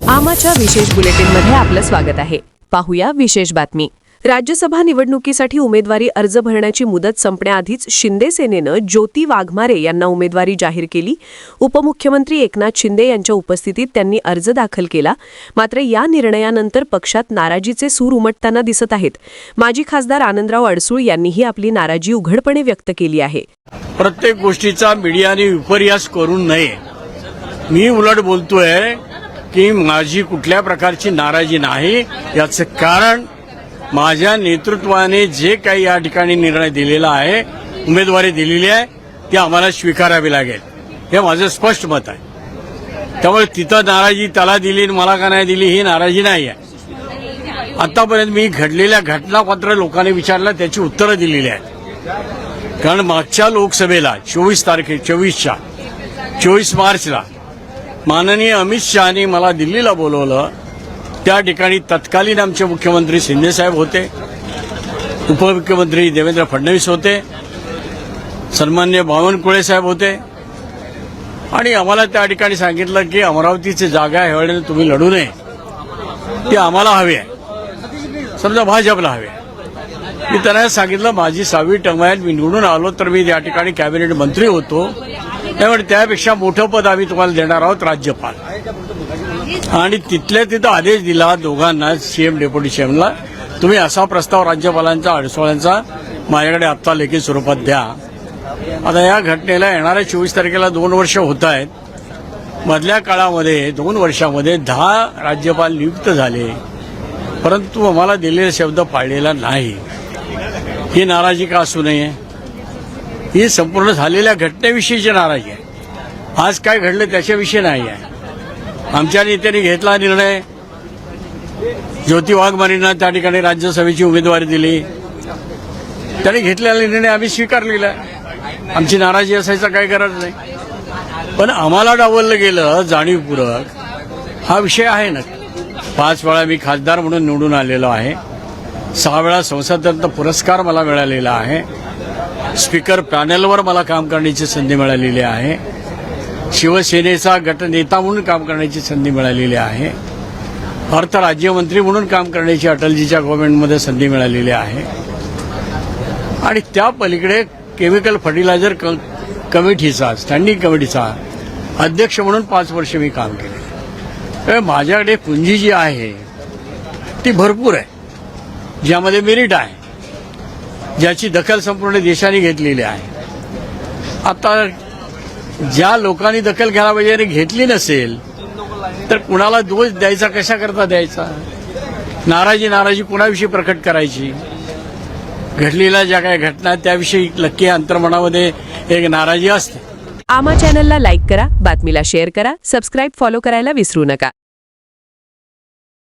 आमाच्या विशेष बुलेटिनमध्ये आपलं स्वागत आहे। पाहूया विशेष बातमी। राज्यसभा निवडणुकीसाठी उमेदवारी अर्ज भरण्याची मुदत संपण्याआधीच शिंदे सेनेनं ज्योती वाघमारे यांना उमेदवारी जाहीर केली। उपमुख्यमंत्री एकनाथ शिंदे यांच्या उपस्थितीत त्यांनी अर्ज दाखल केला। मात्र या निर्णयानंतर पक्षात नाराजीचे सूर उमटताना दिसत आहेत। माजी खासदार आनंदराव अडसूळ यांनीही आपली नाराजी उघडपणे व्यक्त केली आहे। प्रत्येक गोष्टीचा मीडियाने विपर्यास करू नये। मी उलट बोलतोय की माझी कुठल्या प्रकारची नाराजी नाही। याचं कारण माझ्या नेतृत्वाने जे काही या ठिकाणी निर्णय दिलेला आहे, उमेदवारी दिलेली आहे, ती आम्हाला स्वीकारावी लागेल, हे माझं स्पष्ट मत आहे। त्यामुळे तिथं नाराजी त्याला दिली मला का नाही दिली ही नाराजी नाही आहे। आतापर्यंत मी घडलेल्या घटना मात्र लोकांनी विचारल्या, त्याची उत्तरं दिलेली आहेत। कारण मागच्या लोकसभेला 24 मार्चला माननीय अमित शहानी मला दिल्लीला बोलवलं। त्या ठिकाणी तत्कालीन आमचे मुख्यमंत्री शिंदे साहेब होते, उपमुख्यमंत्री देवेंद्र फडणवीस होते, सन्माननीय बावनकुळे साहेब होते आणि आम्हाला त्या ठिकाणी सांगितलं की अमरावतीची जागा ह्यावेळेला तुम्ही लढू नये, ती आम्हाला हवी आहे, समजा भाजपला हवी आहे। मी त्यांना सांगितलं माझी 6वी टर्म आहे, मी निवडून आलो तर मी त्या ठिकाणी कॅबिनेट मंत्री होतो, त्यामुळे त्यापेक्षा मोठं पद आम्ही तुम्हाला देणार आहोत, राज्यपाल। आणि तिथल्या तिथं आदेश दिला दोघांना, सीएम डेप्युटी सीएमला, तुम्ही असा प्रस्ताव राज्यपालांचा अडसूळांचा माझ्याकडे आत्ता लेखी स्वरूपात द्या। आता या घटनेला येणाऱ्या 24 तारखेला 2 वर्ष होत आहेत। मधल्या काळामध्ये 2 वर्षामध्ये 10 राज्यपाल नियुक्त झाले, परंतु आम्हाला दिलेला शब्द पाळलेला नाही। ही नाराजी का असू नये? ही संपूर्ण झालेल्या घटनेविषयीची नाराजी आहे। आज काय घडलं त्याच्याविषयी नाही आहे। आमच्या नेत्यांनी घेतला निर्णय, ज्योती वाघमारेंना त्या ठिकाणी राज्यसभेची उमेदवारी दिली, त्यांनी घेतलेला निर्णय आम्ही स्वीकारलेला आहे। आमची नाराजी असायचा काही गरज नाही, पण आम्हाला डावललं गेलं जाणीवपूर्वक, हा विषय आहे ना। 5 वेळा मी खासदार म्हणून निवडून आलेलो आहे, 6 वेळा संसदरत्न पुरस्कार मला मिळालेला आहे, स्पीकर पॅनलवर मला काम करण्याची संधी मिळालेली आहे, शिवसेनेचा गटनेता म्हणून काम करण्याची संधी मिळालेली आहे, अर्थ राज्यमंत्री म्हणून काम करण्याची अटलजीच्या गव्हर्नमेंटमध्ये संधी मिळालेली आहे आणि त्या पलीकडे केमिकल फर्टिलायझर कमिटीचा, स्टँडिंग कमिटीचा अध्यक्ष म्हणून 5 वर्ष मी काम केले। माझ्याकडे पुंजी जी आहे ती भरपूर आहे, ज्यामध्ये मेरिट आहे, ज्याची दखल संपूर्ण देशाने घेतलेली आहे। आता ज्या लोकांनी दखल घ्यायला पाहिजे आणि घेतली नसेल तर कुणाला दोष द्यायचा, कशा करता द्यायचा? नाराजी कुणाविषयी प्रकट करायची? घडलेल्या ज्या काही घटना आहेत त्याविषयी नक्की अंतर्मनामध्ये एक नाराजी असते। आमा चॅनलला लाईक करा, बातमीला शेअर करा, सबस्क्राईब फॉलो करायला विसरू नका।